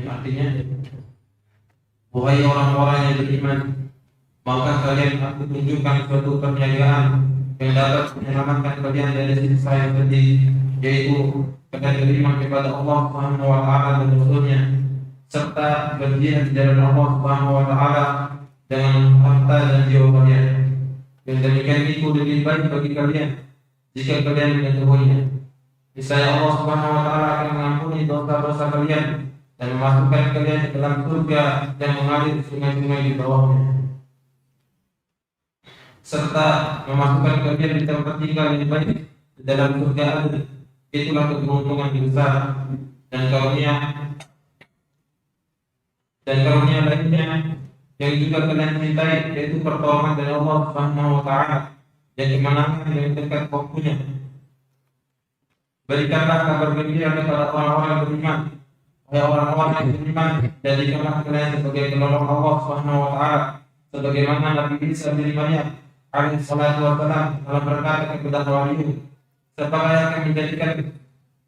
yang artinya, wahai orang-orang yang beriman, maka kalian aku tunjukkan suatu perniagaan yang dapat menyelamatkan kalian dari siksa yang pedih, yaitu kalian beriman kepada Allah Subhanahu wa taala dan Rasul-Nya, serta berjihad di jalan Allah Subhanahu wa taala dengan harta dan jiwa kalian. Yang demikian itu lebih baik bagi kalian jika kalian mengetahuinya. Niscaya Allah Subhanahu wa taala akan mengampuni dosa-dosa kalian dan memasukkan kalian ke dalam surga yang mengalir sungai-sungai di bawahnya, serta memasukkan kalian di tempat tinggal yang baik di dalam surga. Itulah keberuntungan yang besar dan karunia lainnya yang juga kalian cintai, yaitu pertolongan dari Allah Subhanahu wa taala dan kemenangan yang dekat waktunya. Berikanlah kabar gembira kepada orang-orang yang beriman, wahai orang-orang yang beriman, jadikanlah kalian sebagai penolong Allah Subhanahu wa taala, sebagaimana Nabi Isa bin Maryam alaihi salatu wassalam telah berkata kepada Hawariyu, siapa yang akan menjadikan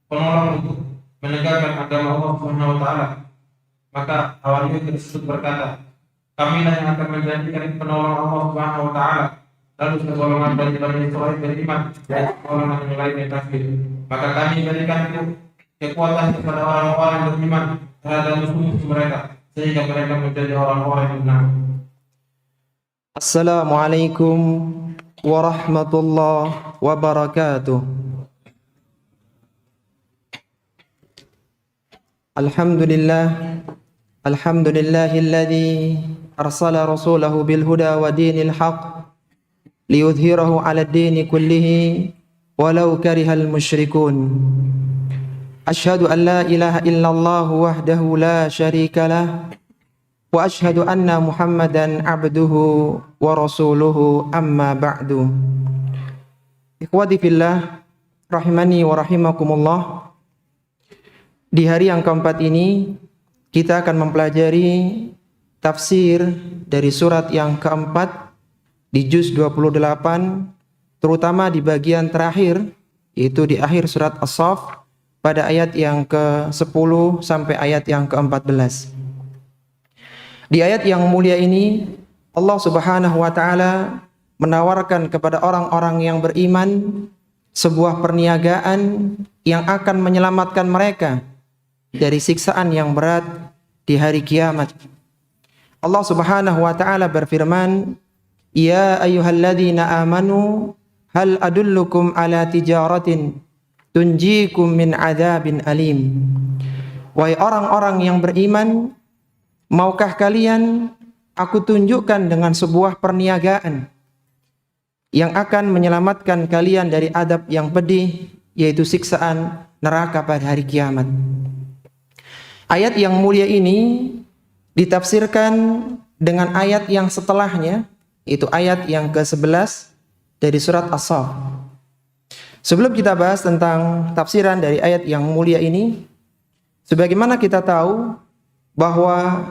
penolong untuk menegakkan agama Allah Subhanahu wa taala? Maka Hawariyu tersebut berkata, kamilah yang akan menjadikan penolong Allah Subhanahu wa taala. Lalu segolongan dari Bani Israil beriman dan segolongan yang lainnya kafir. Maka kami berikan kekuatan kepada orang-orang yang beriman terhadap musuh-musuh mereka, sehingga mereka menjadi orang-orang yang benar. Assalamualaikum warahmatullahi wabarakatuh. Alhamdulillahilladzi arsala rasulahu bil huda wa dinil haqq liyudhhirahu 'ala ad-dini kullihi walau karihal musyrikun. Asyhadu an la ilaha illallah wahdahu la syarika lah wa asyhadu anna Muhammadan 'abduhu wa rasuluhu, amma ba'du. Ikhwati fillah rahimani wa rahimakumullah. Di hari yang keempat ini kita akan mempelajari tafsir dari surat yang keempat di juz 28, terutama di bagian terakhir, yaitu di akhir surat As-Saff pada ayat yang ke-10 sampai ayat yang ke-14. Di ayat yang mulia ini Allah Subhanahu wa taala menawarkan kepada orang-orang yang beriman sebuah perniagaan yang akan menyelamatkan mereka dari siksaan yang berat di hari kiamat. Allah Subhanahu wa taala berfirman, ya ayyuhalladzina amanu hal adullukum ala tijaratin tunjikum min adzabin alim. Wahai orang-orang yang beriman, maukah kalian aku tunjukkan dengan sebuah perniagaan yang akan menyelamatkan kalian dari adab yang pedih, yaitu siksaan neraka pada hari kiamat. Ayat yang mulia ini ditafsirkan dengan ayat yang setelahnya, itu ayat yang ke-11 dari surat As-Saff. Sebelum kita bahas tentang tafsiran dari ayat yang mulia ini, sebagaimana kita tahu bahwa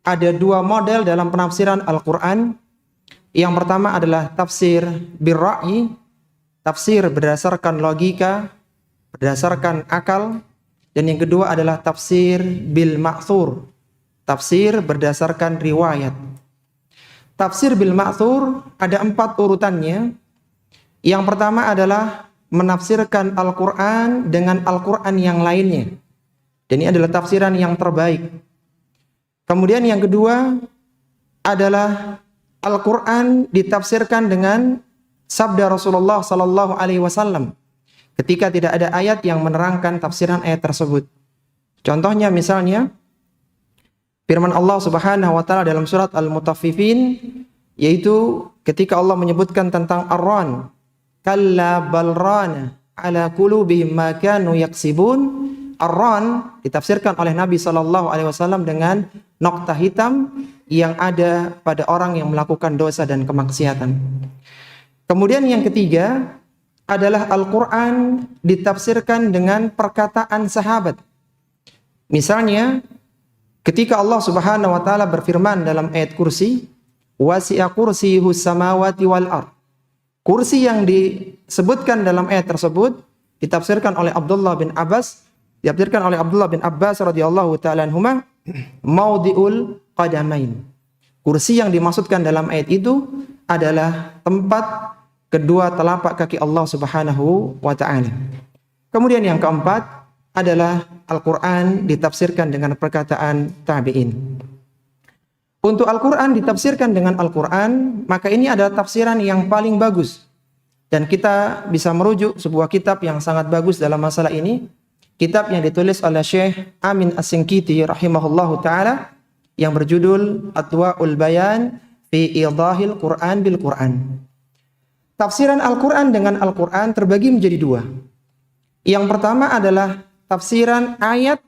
ada dua model dalam penafsiran Al-Quran. Yang pertama adalah tafsir bir-ra'yi, tafsir berdasarkan logika, berdasarkan akal. Dan yang kedua adalah tafsir bil-ma'thur, tafsir berdasarkan riwayat. Tafsir bil-ma'thur ada 4 urutannya. Yang pertama adalah menafsirkan Al-Quran dengan Al-Quran yang lainnya. Dan ini adalah tafsiran yang terbaik. Kemudian yang kedua adalah Al-Quran ditafsirkan dengan sabda Rasulullah sallallahu alaihi wasallam ketika tidak ada ayat yang menerangkan tafsiran ayat tersebut. Contohnya misalnya firman Allah Subhanahu wa taala dalam surat Al-Mutaffifin, yaitu ketika Allah menyebutkan tentang ar-ran, kalla balrana ala qulubihim ma kanu yaksibun. Ar-ran ditafsirkan oleh Nabi sallallahu alaihi wasallam dengan noktah hitam yang ada pada orang yang melakukan dosa dan kemaksiatan. Kemudian yang ketiga adalah Al-Quran ditafsirkan dengan perkataan sahabat. Misalnya ketika Allah Subhanahu wa taala berfirman dalam ayat kursi, wasi'a kursiyuhus samawati wal ard. Kursi yang disebutkan dalam ayat tersebut ditafsirkan oleh Abdullah bin Abbas radhiyallahu taala anhuma maudhi'ul qadamain. Kursi yang dimaksudkan dalam ayat itu adalah tempat kedua telapak kaki Allah Subhanahu wa taala. Kemudian yang keempat adalah Al-Qur'an ditafsirkan dengan perkataan tabi'in. Untuk Al-Qur'an ditafsirkan dengan Al-Qur'an, maka ini adalah tafsiran yang paling bagus. Dan kita bisa merujuk sebuah kitab yang sangat bagus dalam masalah ini, kitab yang ditulis oleh Syekh Amin As-Sinkiti rahimahullahu taala yang berjudul Adwa'ul Bayan fi Idahil Qur'an bil Qur'an. Tafsiran Al-Qur'an dengan Al-Qur'an terbagi menjadi dua. Yang pertama adalah tafsiran ayat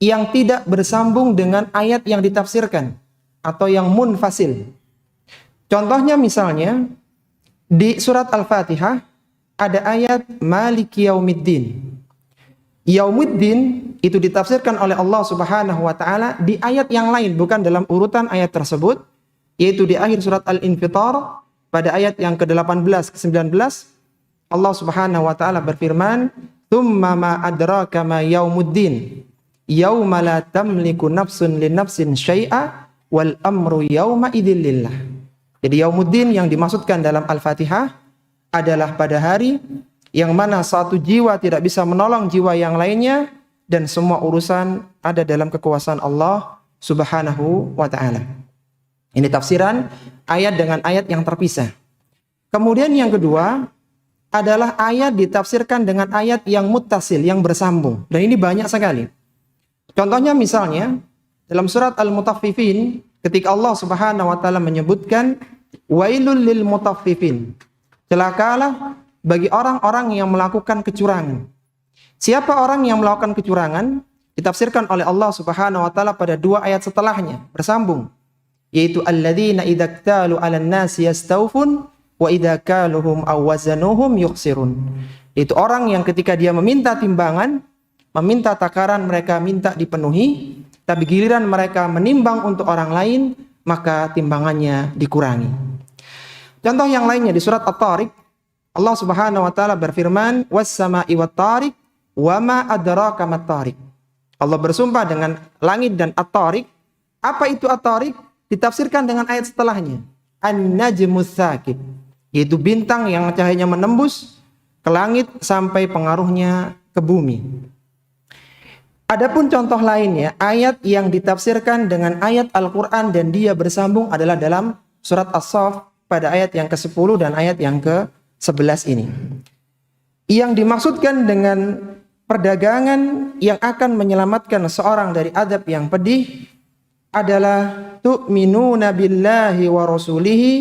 yang tidak bersambung dengan ayat yang ditafsirkan atau yang munfasil. Contohnya misalnya di surat Al-Fatihah ada ayat Maliki Yaumiddin. Yaumuddin itu ditafsirkan oleh Allah Subhanahu wa taala di ayat yang lain, bukan dalam urutan ayat tersebut, yaitu di akhir surat Al-Infitar pada ayat yang ke-18 ke-19 Allah Subhanahu wa taala berfirman, "Tsumma ma adraka ma yaumuddin, yauma la tamliku nafsun li nafsin syai'a wal amru yauma idzil lillah." Jadi yaumuddin yang dimaksudkan dalam Al-Fatihah adalah pada hari yang mana satu jiwa tidak bisa menolong jiwa yang lainnya dan semua urusan ada dalam kekuasaan Allah Subhanahu wa taala. Ini tafsiran ayat dengan ayat yang terpisah. Kemudian yang kedua adalah ayat ditafsirkan dengan ayat yang muttasil, yang bersambung. Dan ini banyak sekali. Contohnya misalnya dalam surat Al-Mutaffifin ketika Allah Subhanahu wa taala menyebutkan wailul lil mutaffifin. Celakalah bagi orang-orang yang melakukan kecurangan. Siapa orang yang melakukan kecurangan? Ditafsirkan oleh Allah Subhanahu wa taala pada dua ayat setelahnya, bersambung. Yaitu alladzina idza iktalu 'alan nasi yastawfun wa idza kaluhum aw wazanuhum yukhsirun. Itu orang yang ketika dia meminta timbangan, meminta takaran, mereka minta dipenuhi, tapi giliran mereka menimbang untuk orang lain, maka timbangannya dikurangi. Contoh yang lainnya di surat At-Tariq, Allah Subhanahu wa taala berfirman, "Was-sama'i wat-tariq wa ma adraka mat-tariq." Allah bersumpah dengan langit dan At-Tariq. Apa itu At-Tariq? Ditafsirkan dengan ayat setelahnya, An-najmus tsaqib, yaitu bintang yang cahayanya menembus ke langit sampai pengaruhnya ke bumi. Adapun contoh lainnya, ayat yang ditafsirkan dengan ayat Al-Qur'an dan dia bersambung adalah dalam surat As-Saff pada ayat yang ke-10 dan ayat yang ke-11 ini. Yang dimaksudkan dengan perdagangan yang akan menyelamatkan seorang dari adab yang pedih adalah tu'minuna billahi wa rasulihi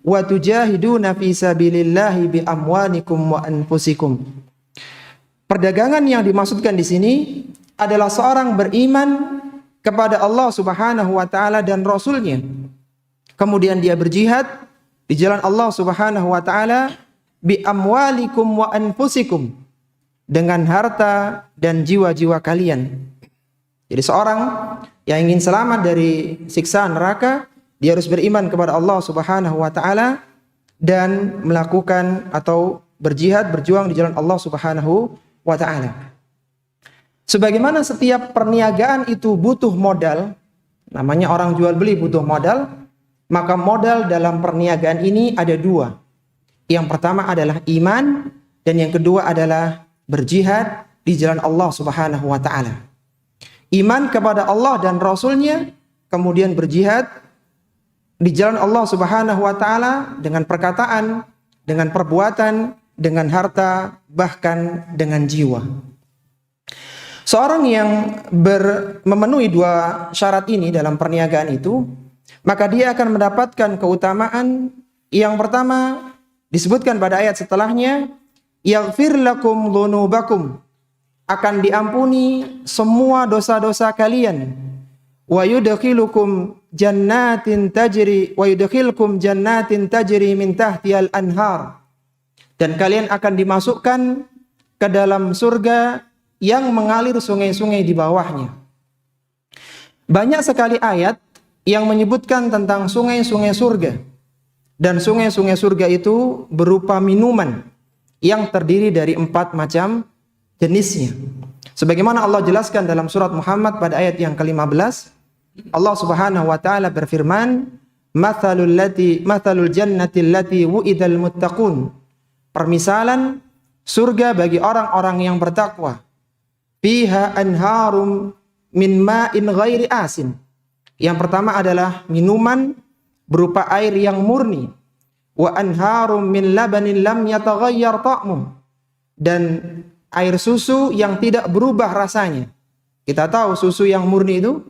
wa tujahiduna fi sabilillahi bi amwanikum wa anfusikum. Perdagangan yang dimaksudkan di sini adalah seorang beriman kepada Allah Subhanahu wa taala dan Rasulnya. Kemudian dia berjihad di jalan Allah Subhanahu wa taala bi amwalikum wa anfusikum, dengan harta dan jiwa-jiwa kalian. Jadi seorang yang ingin selamat dari siksa neraka, dia harus beriman kepada Allah Subhanahu wa taala dan melakukan atau berjihad, berjuang di jalan Allah Subhanahu wa taala. Sebagaimana setiap perniagaan itu butuh modal, namanya orang jual beli butuh modal, maka modal dalam perniagaan ini ada dua. Yang pertama adalah iman dan yang kedua adalah berjihad di jalan Allah Subhanahu wa taala. Iman kepada Allah dan Rasulnya, kemudian berjihad di jalan Allah Subhanahu wa taala dengan perkataan, dengan perbuatan, dengan harta, bahkan dengan jiwa. Seorang yang memenuhi dua syarat ini dalam perniagaan itu, maka dia akan mendapatkan keutamaan yang pertama disebutkan pada ayat setelahnya, yaghfir lakum dzunubakum, akan diampuni semua dosa-dosa kalian, wa yudkhilukum jannatin tajri min tahtihal anhar, dan kalian akan dimasukkan ke dalam surga yang mengalir sungai-sungai di bawahnya. Banyak sekali ayat yang menyebutkan tentang sungai-sungai surga, dan sungai-sungai surga itu berupa minuman yang terdiri dari 4 macam jenisnya. Sebagaimana Allah jelaskan dalam surat Muhammad pada ayat yang ke-15, Allah Subhanahu wa taala berfirman, mathalul jannati allati wu'idal muttaqun. Permisalan surga bagi orang-orang yang bertakwa. Fiha anharum min ma'in ghairi asin. Yang pertama adalah minuman berupa air yang murni. Wa anharum min labanin lam yataghayyar ta'muh. Dan air susu yang tidak berubah rasanya. Kita tahu susu yang murni itu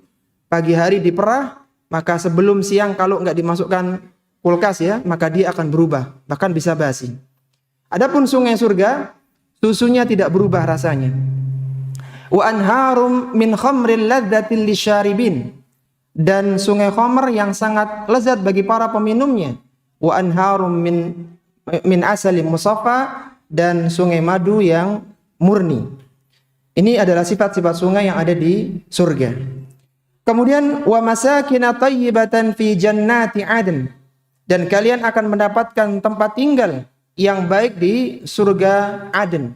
pagi hari diperah, maka sebelum siang kalau nggak dimasukkan kulkas ya, maka dia akan berubah, bahkan bisa basi. Adapun sungai surga, susunya tidak berubah rasanya. Wa anharum min khamril ladzatil lisyaribin. Dan sungai khamr yang sangat lezat bagi para peminumnya. Wa anharum min asalim musaffa, dan sungai madu yang murni. Ini adalah sifat-sifat sungai yang ada di surga. Kemudian wa masakina thayyibatan fi jannati adn. Dan kalian akan mendapatkan tempat tinggal yang baik di surga Aden.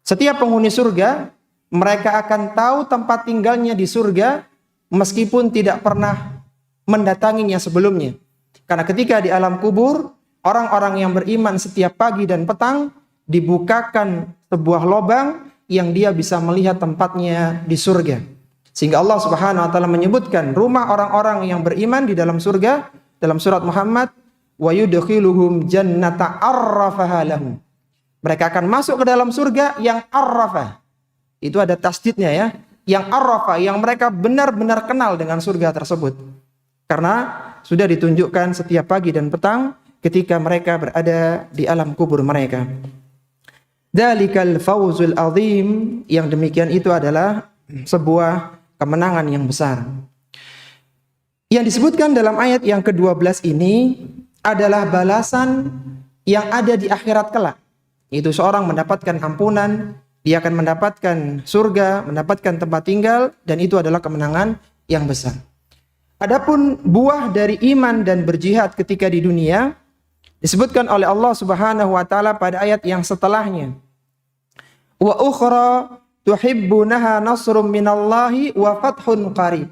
Setiap penghuni surga, mereka akan tahu tempat tinggalnya di surga meskipun tidak pernah mendatanginya sebelumnya. Karena ketika di alam kubur, orang-orang yang beriman setiap pagi dan petang dibukakan sebuah lubang yang dia bisa melihat tempatnya di surga. Sehingga Allah Subhanahu wa taala menyebutkan rumah orang-orang yang beriman di dalam surga dalam surat Muhammad, wa yudkhiluhum jannata arrafaha lahum. Mereka akan masuk ke dalam surga yang arrafah. Itu ada tasdidnya ya, yang arrafah, yang mereka benar-benar kenal dengan surga tersebut. Karena sudah ditunjukkan setiap pagi dan petang ketika mereka berada di alam kubur mereka. Dzalikal fawzul azim, yang demikian itu adalah sebuah kemenangan yang besar. Yang disebutkan dalam ayat yang ke-12 ini adalah balasan yang ada di akhirat kelak. Itu seorang mendapatkan ampunan, dia akan mendapatkan surga, mendapatkan tempat tinggal, dan itu adalah kemenangan yang besar. Adapun buah dari iman dan berjihad ketika di dunia disebutkan oleh Allah Subhanahu wa taala pada ayat yang setelahnya. Wa ukhra tuhibbunaha nasrum minallahi wa fathun qarib.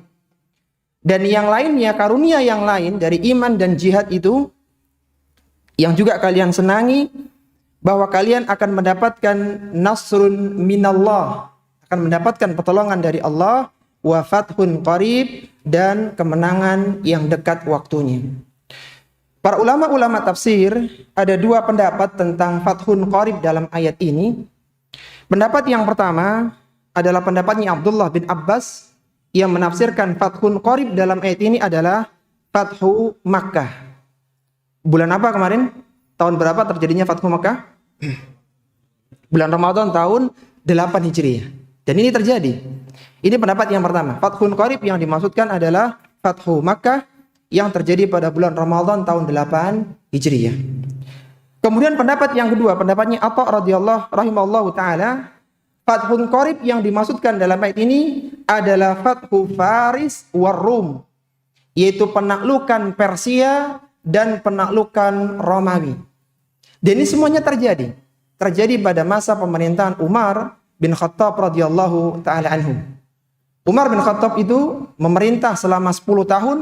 Dan yang lainnya, karunia yang lain dari iman dan jihad itu yang juga kalian senangi, bahwa kalian akan mendapatkan nasrun minallah, akan mendapatkan pertolongan dari Allah, wa fathun qarib, dan kemenangan yang dekat waktunya. Para ulama-ulama tafsir ada dua pendapat tentang fathun qarib dalam ayat ini. Pendapat yang pertama adalah pendapatnya Abdullah bin Abbas yang menafsirkan fathun qarib dalam ayat ini adalah Fathu Makkah. Bulan apa kemarin? Tahun berapa terjadinya Fathu Makkah? Bulan Ramadan tahun 8 Hijriah. Dan ini terjadi. Ini pendapat yang pertama. Fathun qarib yang dimaksudkan adalah Fathu Makkah yang terjadi pada bulan Ramadan tahun 8 Hijriah. Kemudian pendapat yang kedua, pendapatnya Atha radhiyallahu rahimallahu taala, Fathun qarib yang dimaksudkan dalam ayat ini adalah Fathu Faris war Rum, yaitu penaklukan Persia dan penaklukan Romawi. Dan ini semuanya terjadi pada masa pemerintahan Umar bin Khattab radhiyallahu taala anhu. Umar bin Khattab itu memerintah selama 10 tahun,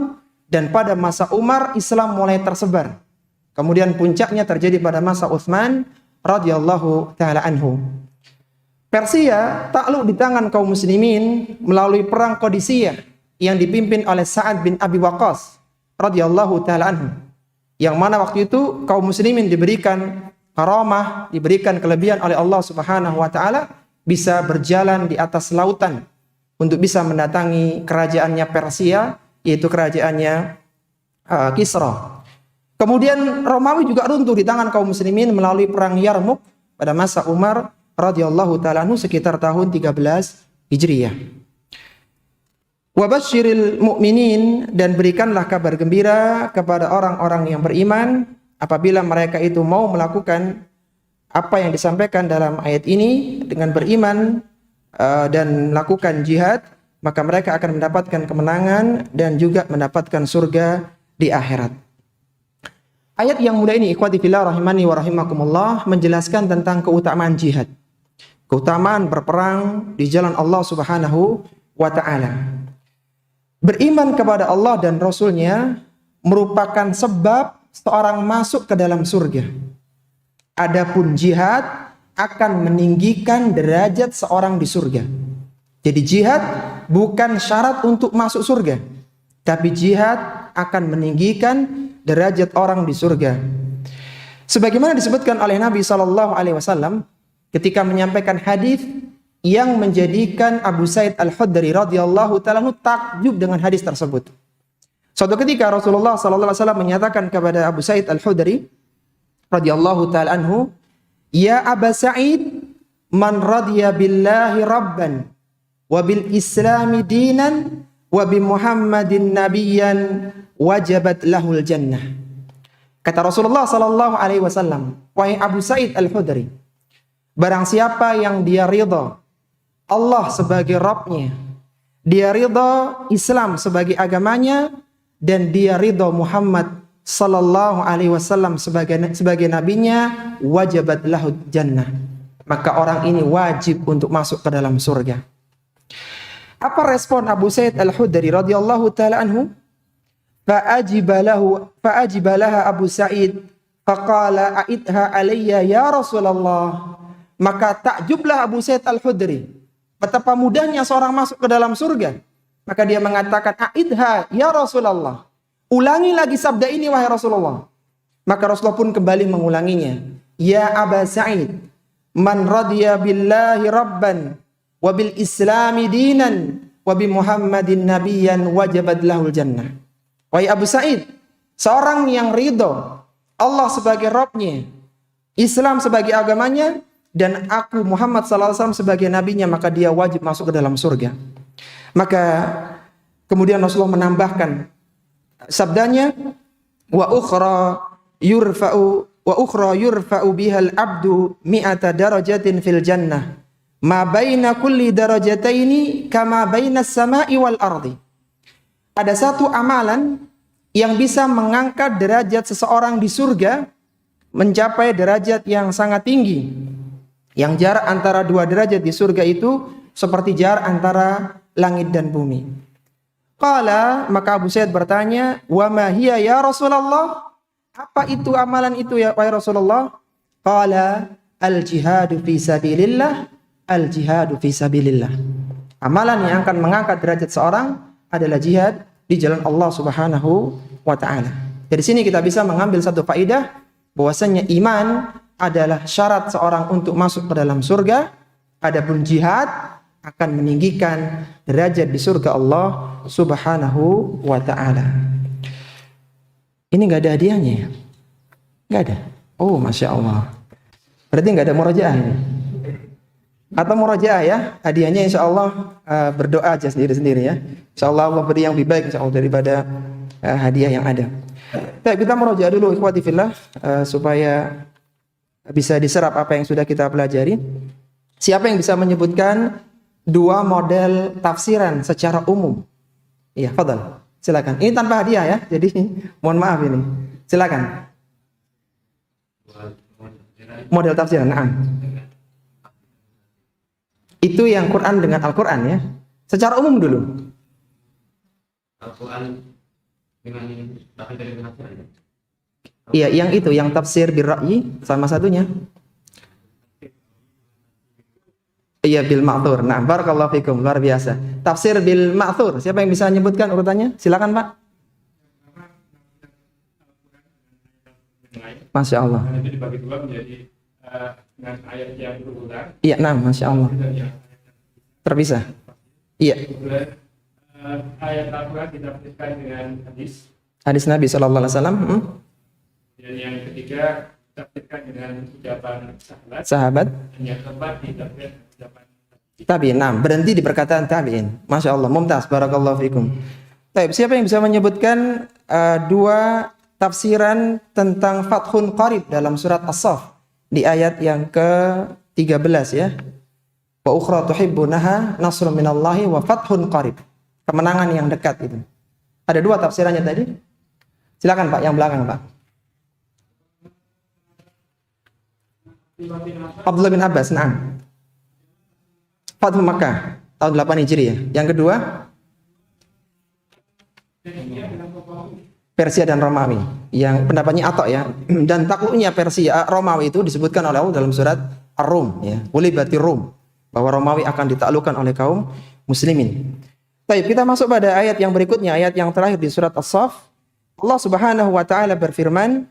dan pada masa Umar Islam mulai tersebar. Kemudian puncaknya terjadi pada masa Utsman radhiyallahu taala anhu. Persia takluk di tangan kaum muslimin melalui perang Qadisiyah yang dipimpin oleh Sa'ad bin Abi Waqqas radhiyallahu taala anhu. Yang mana waktu itu kaum muslimin diberikan karamah, diberikan kelebihan oleh Allah Subhanahu wa taala, bisa berjalan di atas lautan untuk bisa mendatangi kerajaannya Persia, yaitu kerajaannya Kisra. Kemudian Romawi juga runtuh di tangan kaum muslimin melalui perang Yarmuk pada masa Umar radhiyallahu ta'ala anhu sekitar tahun 13 Hijriah. Wa basyiril mu'minin, dan berikanlah kabar gembira kepada orang-orang yang beriman apabila mereka itu mau melakukan apa yang disampaikan dalam ayat ini dengan beriman dan melakukan jihad, maka mereka akan mendapatkan kemenangan dan juga mendapatkan surga di akhirat. Ayat yang mulia ini, ikhwati fillah rahimani wa rahimakumullah, menjelaskan tentang keutamaan jihad. Keutamaan berperang di jalan Allah Subhanahu wa taala. Beriman kepada Allah dan Rasul-Nya merupakan sebab seorang masuk ke dalam surga. Adapun jihad akan meninggikan derajat seorang di surga. Jadi jihad bukan syarat untuk masuk surga, tapi jihad akan meninggikan derajat orang di surga. Sebagaimana disebutkan oleh Nabi SAW ketika menyampaikan hadis yang menjadikan Abu Sa'id Al-Khudri radhiyallahu ta'ala takjub dengan hadis tersebut. Suatu ketika Rasulullah SAW menyatakan kepada Abu Sa'id Al-Khudri radhiyallahu ta'ala anhu, "Ya Aba Sa'id, man radiya billahi rabban wa bil islami dinan wa bi Muhammadin nabiyyan wajabat lahul jannah." Kata Rasulullah SAW, "Wahai Abu Sa'id Al-Khudri, barang siapa yang dia ridha Allah sebagai Rabb-Nya, dia ridha Islam sebagai agamanya, dan dia ridha Muhammad sallallahu alaihi wasallam sebagai nabinya, wajabat lahu jannah." Maka orang ini wajib untuk masuk ke dalam surga. Apa respon Abu Sa'id Al-Khudri radhiyallahu taala anhu? Fa'ajibalaha Abu Sa'id faqala a'idha alayya ya Rasulullah. Maka takjublah Abu Sa'id Al-Khudri betapa mudahnya seorang masuk ke dalam surga. Maka dia mengatakan, "A'idha ya Rasulullah." Ulangi lagi sabda ini wahai Rasulullah. Maka Rasulullah pun kembali mengulanginya. "Ya Aba Sa'id, man radiya billahi rabban wa bil islami dinan wa bi Muhammadin nabiyyan wajabat lahul jannah." Wahai Abu Sa'id, seorang yang ridho Allah sebagai Rabb-Nya, Islam sebagai agamanya, dan aku Muhammad SAW sebagai nabinya, maka dia wajib masuk ke dalam surga. Maka kemudian Rasulullah menambahkan sabdanya, wa ukhra yurfa'u bihal abdu mi'ata darajatin fil jannah ma baina kulli darajataini kama baina as-sama'i wal ardi. Ada satu amalan yang bisa mengangkat derajat seseorang di surga mencapai derajat yang sangat tinggi. Yang jarak antara dua derajat di surga itu seperti jarak antara langit dan bumi. Qala, maka Abu Sa'id bertanya, "Wa ma hiya ya Rasulullah?" Apa itu amalan itu ya wahai Rasulullah? Qala, "Al-jihadu fi sabilillah, al-jihadu fi sabilillah." Amalan yang akan mengangkat derajat seorang adalah jihad di jalan Allah Subhanahu wa taala. Dari sini kita bisa mengambil satu faidah bahwasanya iman adalah syarat seorang untuk masuk ke dalam surga. Adapun jihad akan meninggikan derajat di surga Allah Subhanahu wa taala. Ini enggak ada hadiahnya ya? Enggak ada. Oh, Masya Allah. Berarti enggak ada murojaah ini. Atau murojaah ya? Hadiahnya insya Allah berdoa aja sendiri-sendiri ya. Insya Allah Allah beri yang lebih baik insya Allah daripada hadiah yang ada. Baik, kita murojaah dulu ikhwati fillah supaya bisa diserap apa yang sudah kita pelajari. Siapa yang bisa menyebutkan dua model tafsiran secara umum? Iya, fadhal. Silakan. Ini tanpa hadiah ya. Jadi mohon maaf ini. Silakan. Model tafsiran. Nah. Itu yang Quran dengan Al-Quran ya. Secara umum dulu. Al-Quran dengan tafsiran. Iya, yang itu, yang tafsir bil ra'yi sama satunya. Iya, bil ma'thur. Nah, barakallahu fikum, luar biasa. Tafsir bil ma'thur. Siapa yang bisa menyebutkan urutannya? Silakan, Pak. Masya Allah. Itu dibagi dua menjadi dengan ayat yang berulang. Iya, nah, Masya Allah. Terpisah. Iya. Ayat Al-Quran ditafsirkan dengan hadis. Hadis Nabi SAW. Dan yang ketiga ditafsirkan dengan ucapan Sahabat. Dan yang keempat ditafsirkan dengan ucapan Tabi'in. Nah, berhenti di perkataan tabi'in. Masya Allah, mumtaz. Barakallahu fikum. Baik, siapa yang bisa menyebutkan dua tafsiran tentang Fathun Qarib dalam surat As-Saff di ayat yang ke-13 ya. Wa ukhra tuhibbunaha nasrun minallahi wa fathun qarib. Kemenangan yang dekat itu. Ada dua tafsirannya tadi. Silakan Pak, yang belakang Pak. Abdullah bin Abbas, na'am. Fathu Makkah tahun 8 Hijriah. Yang kedua Persia dan Romawi. Yang pendapatnya Atok ya. Dan takluknya Persia, Romawi itu disebutkan oleh Allah dalam surat Ar-Rum ya. Ghulibatir Rum. Bahwa Romawi akan ditaklukkan oleh kaum muslimin. Baik, kita masuk pada ayat yang berikutnya, ayat yang terakhir di surat As-Saff. Allah Subhanahu wa taala berfirman,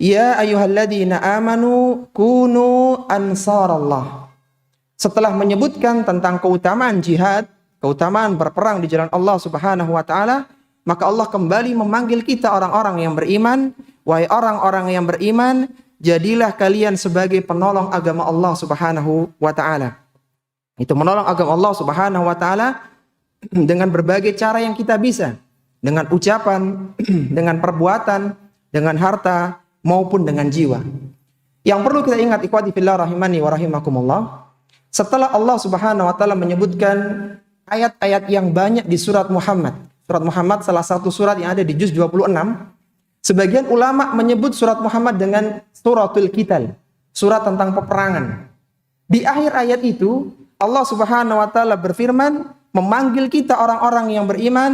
"Ya ayyuhalladzina amanu kunu ansarallah." Setelah menyebutkan tentang keutamaan jihad, keutamaan berperang di jalan Allah Subhanahu wa taala, maka Allah kembali memanggil kita orang-orang yang beriman, wahai orang-orang yang beriman, jadilah kalian sebagai penolong agama Allah Subhanahu wa taala. Itu menolong agama Allah Subhanahu wa taala dengan berbagai cara yang kita bisa, dengan ucapan, dengan perbuatan, dengan harta maupun dengan jiwa. Yang perlu kita ingat ikhwati fillah rahimani wa rahimakumullah, setelah Allah Subhanahu wa taala menyebutkan ayat-ayat yang banyak di surat Muhammad. Surat Muhammad salah satu surat yang ada di juz 26. Sebagian ulama menyebut surat Muhammad dengan suratul Qital, surat tentang peperangan. Di akhir ayat itu Allah Subhanahu wa taala berfirman, memanggil kita orang-orang yang beriman,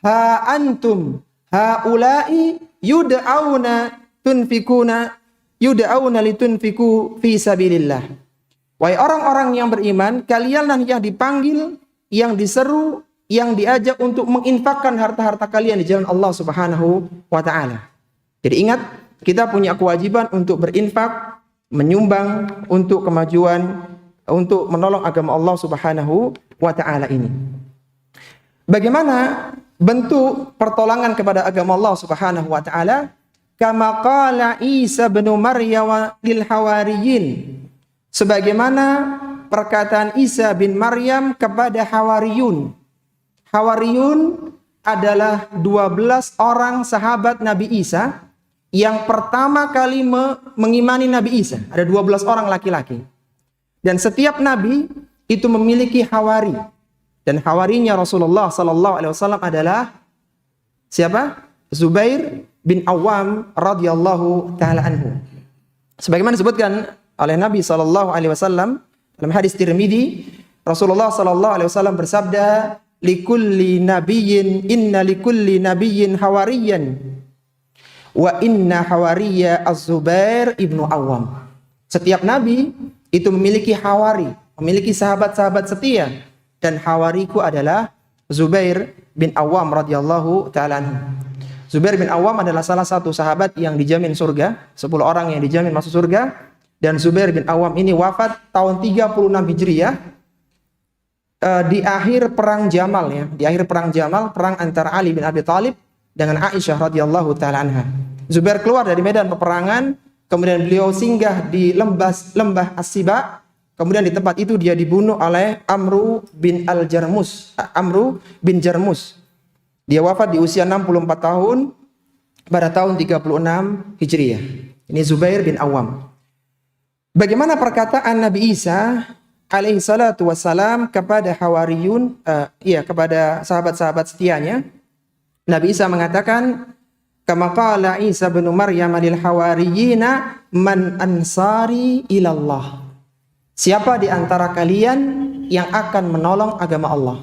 ha antum haula'i yud'auna litunfiku fi sabilillah. Wahai orang-orang yang beriman, kalianlah yang dipanggil, yang diseru, yang diajak untuk menginfakkan harta-harta kalian di jalan Allah Subhanahu wa taala. Jadi ingat, kita punya kewajiban untuk berinfak, menyumbang untuk kemajuan, untuk menolong agama Allah Subhanahu wa taala ini. Bagaimana bentuk pertolongan kepada agama Allah Subhanahu wa taala? Kama qala Isa bin Maryam lil hawariyin. Sebagaimana perkataan Isa bin Maryam kepada Hawariyun. Hawariyun adalah 12 orang sahabat Nabi Isa yang pertama kali mengimani Nabi Isa. Ada 12 orang laki-laki. Dan setiap nabi itu memiliki hawari. Dan hawarinya Rasulullah sallallahu alaihi wasallam adalah siapa? Zubair bin Awam radhiyallahu taala anhu. Sebagaimana disebutkan oleh Nabi sallallahu alaihi wasallam dalam hadis Tirmidzi, Rasulullah sallallahu alaihi wasallam bersabda, "Likulli nabiyyin inna likulli nabiyyin hawariyan wa inna hawariya Az-Zubair ibnu Awam." Setiap nabi itu memiliki hawari, memiliki sahabat-sahabat setia, dan hawariku adalah Zubair bin Awam radhiyallahu taala anhu. Zubair bin Awam adalah salah satu sahabat yang dijamin surga, 10 orang yang dijamin masuk surga, dan Zubair bin Awam ini wafat tahun 36 Hijriah di akhir perang Jamal ya, di akhir perang Jamal, perang antara Ali bin Abi Thalib dengan Aisyah radhiyallahu taala anha. Zubair keluar dari medan peperangan. Kemudian beliau singgah di lembah As-Siba. Kemudian di tempat itu dia dibunuh oleh Amru bin Jarmus. Dia wafat di usia 64 tahun pada tahun 36 Hijriah. Ini Zubair bin Awam. Bagaimana perkataan Nabi Isa alaihi salatu wassalam kepada Hawariyun, kepada sahabat-sahabat setianya? Nabi Isa mengatakan, kama qala Isa bin Maryam lil hawariyina man ansari ilallah. Siapa di antara kalian yang akan menolong agama Allah?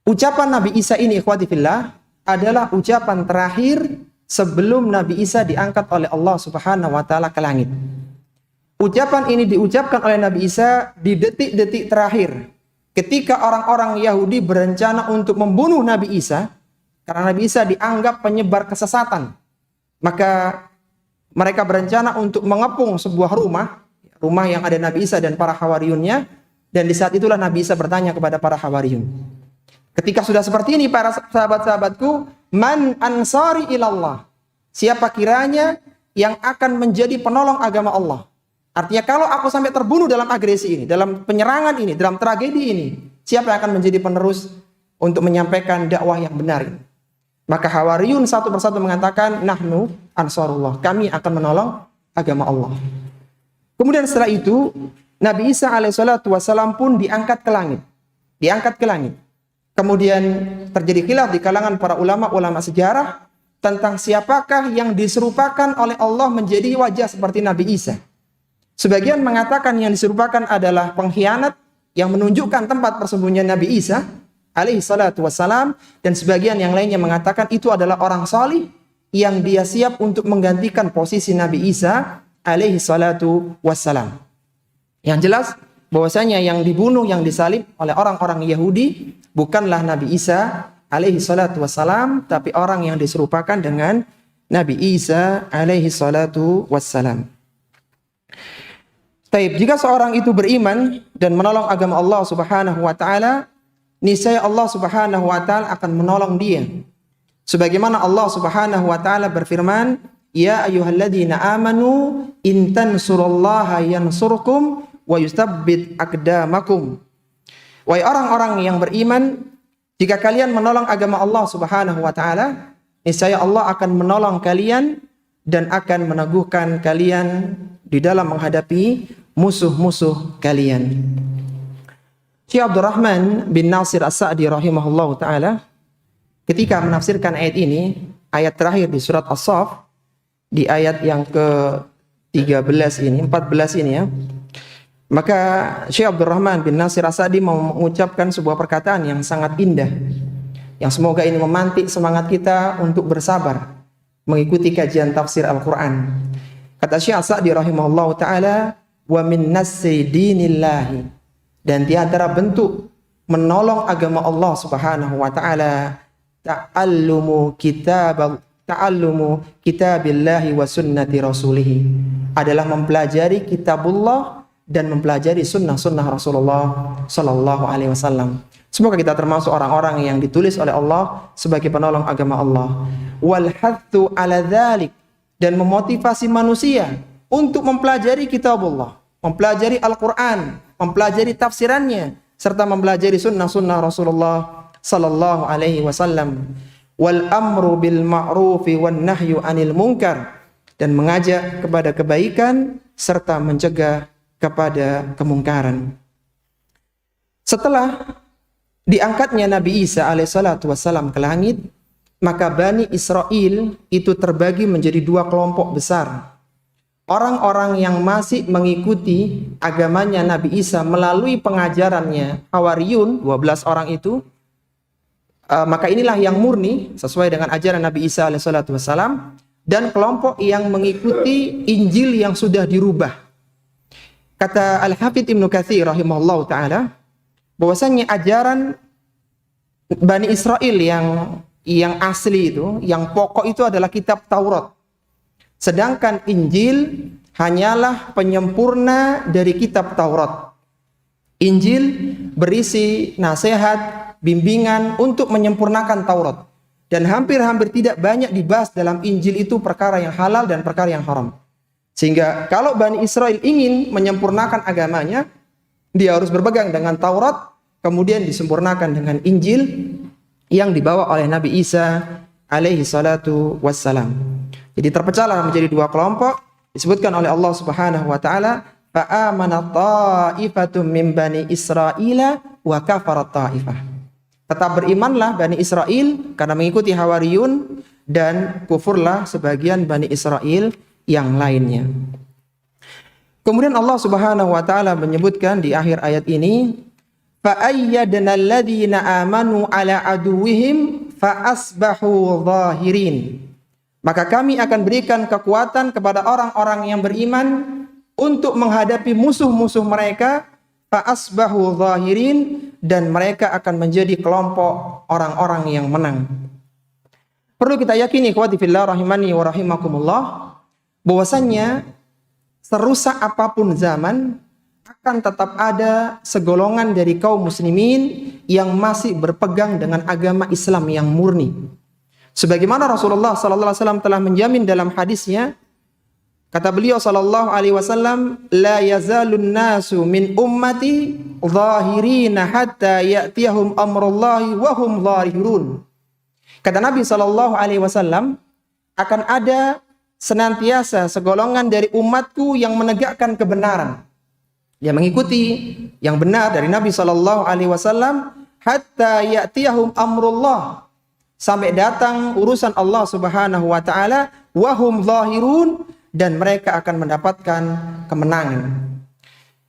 Ucapan Nabi Isa ini ikhwati fillah adalah ucapan terakhir sebelum Nabi Isa diangkat oleh Allah Subhanahu wa taala ke langit. Ucapan ini diucapkan oleh Nabi Isa di detik-detik terakhir ketika orang-orang Yahudi berencana untuk membunuh Nabi Isa. Karena Nabi Isa dianggap penyebar kesesatan, maka mereka berencana untuk mengepung sebuah rumah yang ada Nabi Isa dan para hawariyunnya. Dan di saat itulah Nabi Isa bertanya kepada para hawariyun, ketika sudah seperti ini para sahabat-sahabatku, man ansari ilallah, siapa kiranya yang akan menjadi penolong agama Allah? Artinya kalau aku sampai terbunuh dalam agresi ini, dalam penyerangan ini, dalam tragedi ini, siapa yang akan menjadi penerus untuk menyampaikan dakwah yang benar ini? Maka Hawariyun satu persatu mengatakan, nahnu ansarullah, kami akan menolong agama Allah. Kemudian setelah itu Nabi Isa alaihissalatu wassalam pun diangkat ke langit. Kemudian terjadi khilaf di kalangan para ulama sejarah tentang siapakah yang diserupakan oleh Allah menjadi wajah seperti Nabi Isa. Sebagian mengatakan yang diserupakan adalah pengkhianat yang menunjukkan tempat persembunyian Nabi Isa alaihi salatu wassalam, dan sebagian yang lainnya mengatakan itu adalah orang salih yang dia siap untuk menggantikan posisi Nabi Isa alaihi salatu wassalam. Yang jelas bahwasanya yang dibunuh, yang disalib oleh orang-orang Yahudi bukanlah Nabi Isa alaihi salatu wassalam, tapi orang yang diserupakan dengan Nabi Isa alaihi salatu wassalam. Taib, jika seorang itu beriman dan menolong agama Allah Subhanahu wa taala, niscaya Allah Subhanahu wa taala akan menolong dia. Sebagaimana Allah Subhanahu wa taala berfirman, "Ya ayyuhalladzina amanu in tansurullaha yansurkum wa yutsabbit aqdamakum." Wahai orang-orang yang beriman, jika kalian menolong agama Allah Subhanahu wa taala, niscaya Allah akan menolong kalian dan akan meneguhkan kalian di dalam menghadapi musuh-musuh kalian. Syekh Abdurrahman bin Nasir As-Sa'di rahimahullahu taala ketika menafsirkan ayat ini, ayat terakhir di surat As-Saff, di ayat yang ke-13 ini, 14 ini ya. Maka Syekh Abdurrahman bin Nasir As-Sa'di mengucapkan sebuah perkataan yang sangat indah, yang semoga ini memantik semangat kita untuk bersabar mengikuti kajian tafsir Al-Quran. Kata Syekh As-Sa'di rahimahullahu ta'ala, wa min nasri dinillahi, dan di antara bentuk menolong agama Allah Subhanahu wa ta'ala, ta'allumu kitabillahi wa sunnati rasulih, adalah mempelajari kitabullah dan mempelajari sunnah-sunnah Rasulullah sallallahu alaihi wasallam. Semoga kita termasuk orang-orang yang ditulis oleh Allah sebagai penolong agama Allah. Wal hathu ala dzalik, dan memotivasi manusia untuk mempelajari kitabullah, mempelajari Al-Quran, mempelajari tafsirannya, serta mempelajari sunnah-sunnah Rasulullah sallallahu alaihi wasallam. Wal amru bil ma'rufi wan nahyu anil munkar, dan mengajak kepada kebaikan serta mencegah kepada kemungkaran. Setelah diangkatnya Nabi Isa alaihissalatu wassalam ke langit, maka Bani Israel itu terbagi menjadi dua kelompok besar. Orang-orang yang masih mengikuti agamanya Nabi Isa melalui pengajarannya Hawariyun, 12 orang itu, maka inilah yang murni sesuai dengan ajaran Nabi Isa alaihissalatu wassalam, dan kelompok yang mengikuti Injil yang sudah dirubah. Kata Al-Hafidz Ibnu Katsir rahimahullahu ta'ala, bahwasanya ajaran Bani Israel yang asli itu, yang pokok itu adalah kitab Taurat. Sedangkan Injil hanyalah penyempurna dari kitab Taurat. Injil berisi nasihat, bimbingan untuk menyempurnakan Taurat. Dan hampir-hampir tidak banyak dibahas dalam Injil itu perkara yang halal dan perkara yang haram. Sehingga kalau Bani Israel ingin menyempurnakan agamanya, dia harus berpegang dengan Taurat, kemudian disempurnakan dengan Injil yang dibawa oleh Nabi Isa alaihi salatu wassalam. Jadi terpecahlah menjadi dua kelompok, disebutkan oleh Allah Subhanahu wa taala, fa amana ta'ifatum min bani Israila wa kafarat ta'ifah. Tetap berimanlah Bani Israel karena mengikuti Hawariyun, dan kufurlah sebagian Bani Israel yang lainnya. Kemudian Allah Subhanahu wa taala menyebutkan di akhir ayat ini, fa ayyadna alladziina aamanu ala aduwwihim fa asbahu zahirin. Maka kami akan berikan kekuatan kepada orang-orang yang beriman untuk menghadapi musuh-musuh mereka, fa asbahu zahirin, dan mereka akan menjadi kelompok orang-orang yang menang. Perlu kita yakini, ikhwati fillah rahimani wa rahimakumullah, bahwasannya serusak apapun zaman, akan tetap ada segolongan dari kaum muslimin yang masih berpegang dengan agama Islam yang murni. Sebagaimana Rasulullah sallallahu alaihi wasallam telah menjamin dalam hadisnya, kata beliau sallallahu alaihi wasallam, la yazalun nasu min ummati zahirina hatta ya'tiyahum amrullahi wa hum zahirun. Kata Nabi sallallahu alaihi wasallam, akan ada senantiasa segolongan dari umatku yang menegakkan kebenaran, yang mengikuti yang benar dari Nabi sallallahu alaihi wasallam, hatta ya'tiyahum amrullah, sampai datang urusan Allah Subhanahu wa taala, wa hum zahirun, dan mereka akan mendapatkan kemenangan.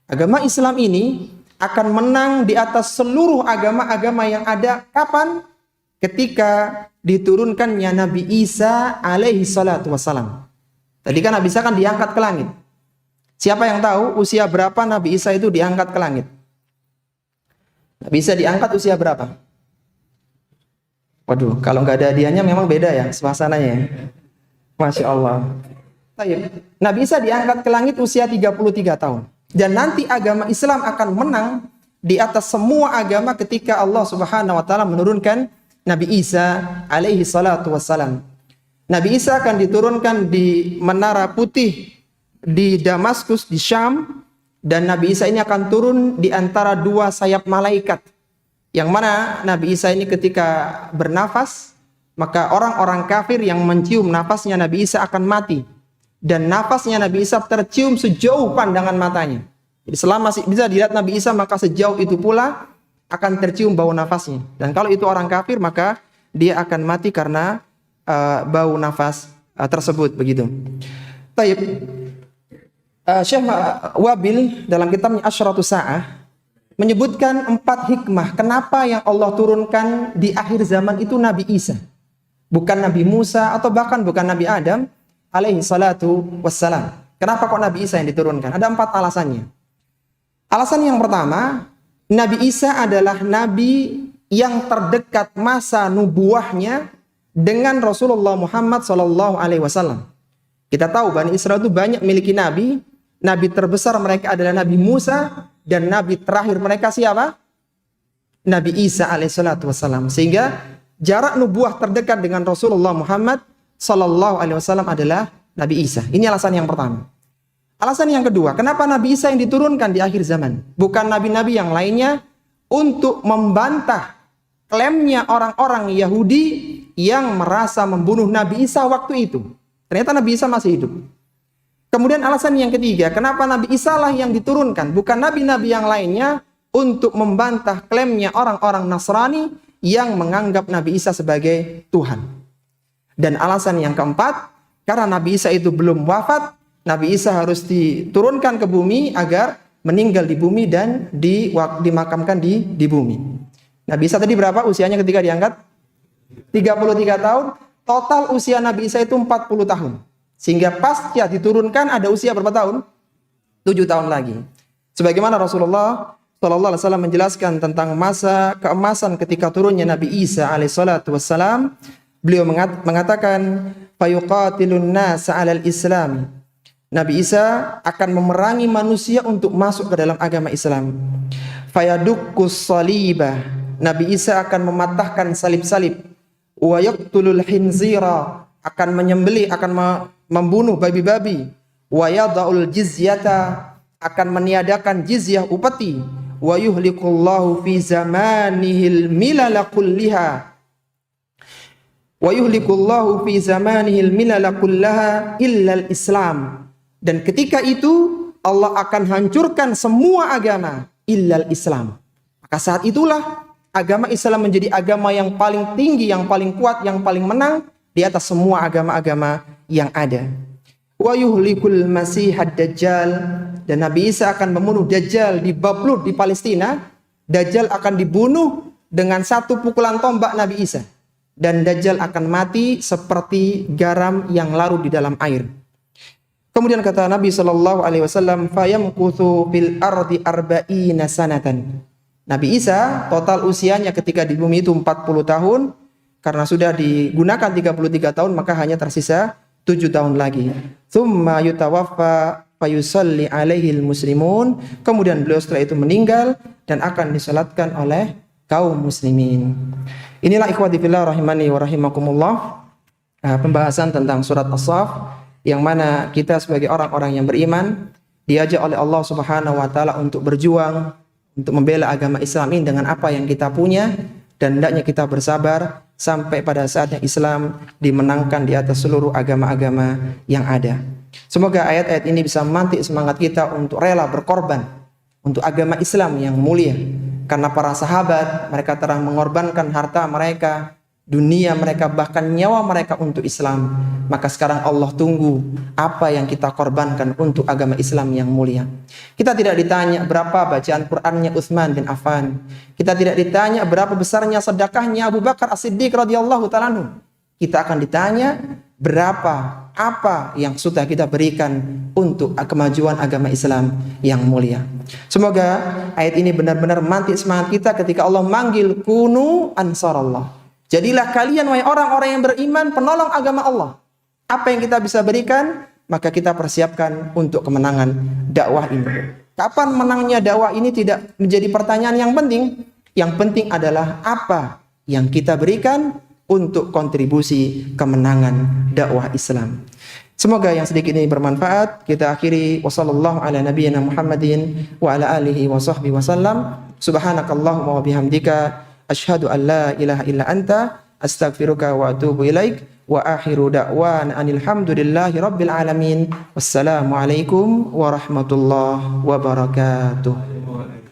Agama Islam ini akan menang di atas seluruh agama-agama yang ada. Kapan? ketika diturunkannya Nabi Isa alaihi salatu wassalam. Tadi kan Nabi Isa kan diangkat ke langit. Siapa yang tahu usia berapa Nabi Isa itu diangkat ke langit? Nabi Isa diangkat usia berapa? Waduh, kalau nggak ada hadiahnya memang beda ya suasananya ya. Masya Allah. Nabi Isa diangkat ke langit usia 33 tahun. Dan nanti agama Islam akan menang di atas semua agama ketika Allah Subhanahu wa taala menurunkan Nabi Isa alaihi salatu wassalam. Nabi Isa akan diturunkan di Menara Putih di Damaskus di Syam, dan Nabi Isa ini akan turun di antara dua sayap malaikat. Yang mana Nabi Isa ini ketika bernafas, maka orang-orang kafir yang mencium nafasnya Nabi Isa akan mati. Dan nafasnya Nabi Isa tercium sejauh pandangan matanya. Jadi selama bisa dilihat Nabi Isa, maka sejauh itu pula akan tercium bau nafasnya. Dan kalau itu orang kafir, maka dia akan mati karena bau nafas tersebut, begitu. Taib. Syekh Wabil dalam kitabnya Asyratus Sa'ah menyebutkan 4 hikmah kenapa yang Allah turunkan di akhir zaman itu Nabi Isa, bukan Nabi Musa atau bahkan bukan Nabi Adam alaihi salatu wassalam. Kenapa kok Nabi Isa yang diturunkan? Ada 4 alasannya. Alasan yang pertama, Nabi Isa adalah Nabi yang terdekat masa nubuahnya dengan Rasulullah Muhammad SAW. Kita tahu Bani Israel itu banyak memiliki nabi. Nabi terbesar mereka adalah Nabi Musa, dan nabi terakhir mereka siapa? Nabi Isa alaihissalatu wassalam. Sehingga jarak nubuah terdekat dengan Rasulullah Muhammad SAW adalah Nabi Isa. Ini alasan yang pertama. Alasan yang kedua, kenapa Nabi Isa yang diturunkan di akhir zaman? Bukan nabi-nabi yang lainnya, untuk membantah klaimnya orang-orang Yahudi yang merasa membunuh Nabi Isa waktu itu. Ternyata Nabi Isa masih hidup. Kemudian alasan yang ketiga, kenapa Nabi Isa lah yang diturunkan, bukan nabi-nabi yang lainnya, untuk membantah klaimnya orang-orang Nasrani yang menganggap Nabi Isa sebagai Tuhan. Dan alasan yang keempat, karena Nabi Isa itu belum wafat, Nabi Isa harus diturunkan ke bumi agar meninggal di bumi dan dimakamkan di bumi. Nabi Isa tadi berapa usianya ketika diangkat? 33 tahun. Total usia Nabi Isa itu 40 tahun. Sehingga pasca diturunkan ada usia berapa tahun? 7 tahun lagi. Sebagaimana Rasulullah SAW menjelaskan tentang masa keemasan ketika turunnya Nabi Isa alaihissalatu wassalam. Beliau mengatakan, fayuqatilun nasa 'alal Islam. Nabi Isa akan memerangi manusia untuk masuk ke dalam agama Islam. Fayadukkus salibah. Nabi Isa akan mematahkan salib-salib. Wa yaqtulul khinzira, akan menyembelih, akan membunuh babi-babi. Wa yada'ul jizyata, akan meniadakan jizyah upeti. Wa yuhlikullahu fi zamanihil milala kulliha. Wa yuhlikullahu fi zamanihil milala kullaha illal Islam. Dan ketika itu Allah akan hancurkan semua agama illal Islam. Maka saat itulah agama Islam menjadi agama yang paling tinggi, yang paling kuat, yang paling menang di atas semua agama-agama yang ada. Wa yuhlikul masihad dajjal, dan Nabi Isa akan membunuh Dajjal di Bablut di Palestina. Dajjal akan dibunuh dengan satu pukulan tombak Nabi Isa, dan Dajjal akan mati seperti garam yang larut di dalam air. Kemudian kata Nabi SAW, fayamkuthu fil ardi arba'ina sanatan. Nabi Isa total usianya ketika di bumi itu 40 tahun. Karena sudah digunakan 33 tahun, maka hanya tersisa 7 tahun lagi. Tsumma yutawaffa fayusalli alaihil muslimun. Kemudian beliau setelah itu meninggal dan akan disalatkan oleh kaum muslimin. Inilah ikhwati fillah rahimani wa rahimakumullah, pembahasan tentang surat As-Saff, yang mana kita sebagai orang-orang yang beriman diajak oleh Allah Subhanahu wa taala untuk berjuang untuk membela agama Islam ini dengan apa yang kita punya, dan hendaknya kita bersabar sampai pada saatnya Islam dimenangkan di atas seluruh agama-agama yang ada. Semoga ayat-ayat ini bisa memantik semangat kita untuk rela berkorban untuk agama Islam yang mulia. Karena para sahabat, mereka telah mengorbankan harta mereka, dunia mereka, bahkan nyawa mereka untuk Islam. Maka sekarang Allah tunggu apa yang kita korbankan untuk agama Islam yang mulia. Kita tidak ditanya berapa bacaan Qur'annya Utsman bin Affan. Kita tidak ditanya berapa besarnya sedekahnya Abu Bakar As-Siddiq radhiyallahu ta'ala anhu. Kita akan ditanya berapa, apa yang sudah kita berikan untuk kemajuan agama Islam yang mulia. Semoga ayat ini benar-benar mantik semangat kita ketika Allah manggil kunu ansarallah. Jadilah kalian wahai orang-orang yang beriman penolong agama Allah. Apa yang kita bisa berikan, maka kita persiapkan untuk kemenangan dakwah ini. Kapan menangnya dakwah ini tidak menjadi pertanyaan yang penting. Yang penting adalah apa yang kita berikan untuk kontribusi kemenangan dakwah Islam. Semoga yang sedikit ini bermanfaat. Kita akhiri wasallallahu ala nabiyyina Muhammadin wa ala alihi wa sahbihi wasallam. Subhanakallahumma wa bihamdika asyhadu an la ilaha illa anta astaghfiruka wa atubu ilaik wa akhiru da'wana anil hamdulillahi rabbil alamin. Wassalamu alaikum warahmatullahi wabarakatuh.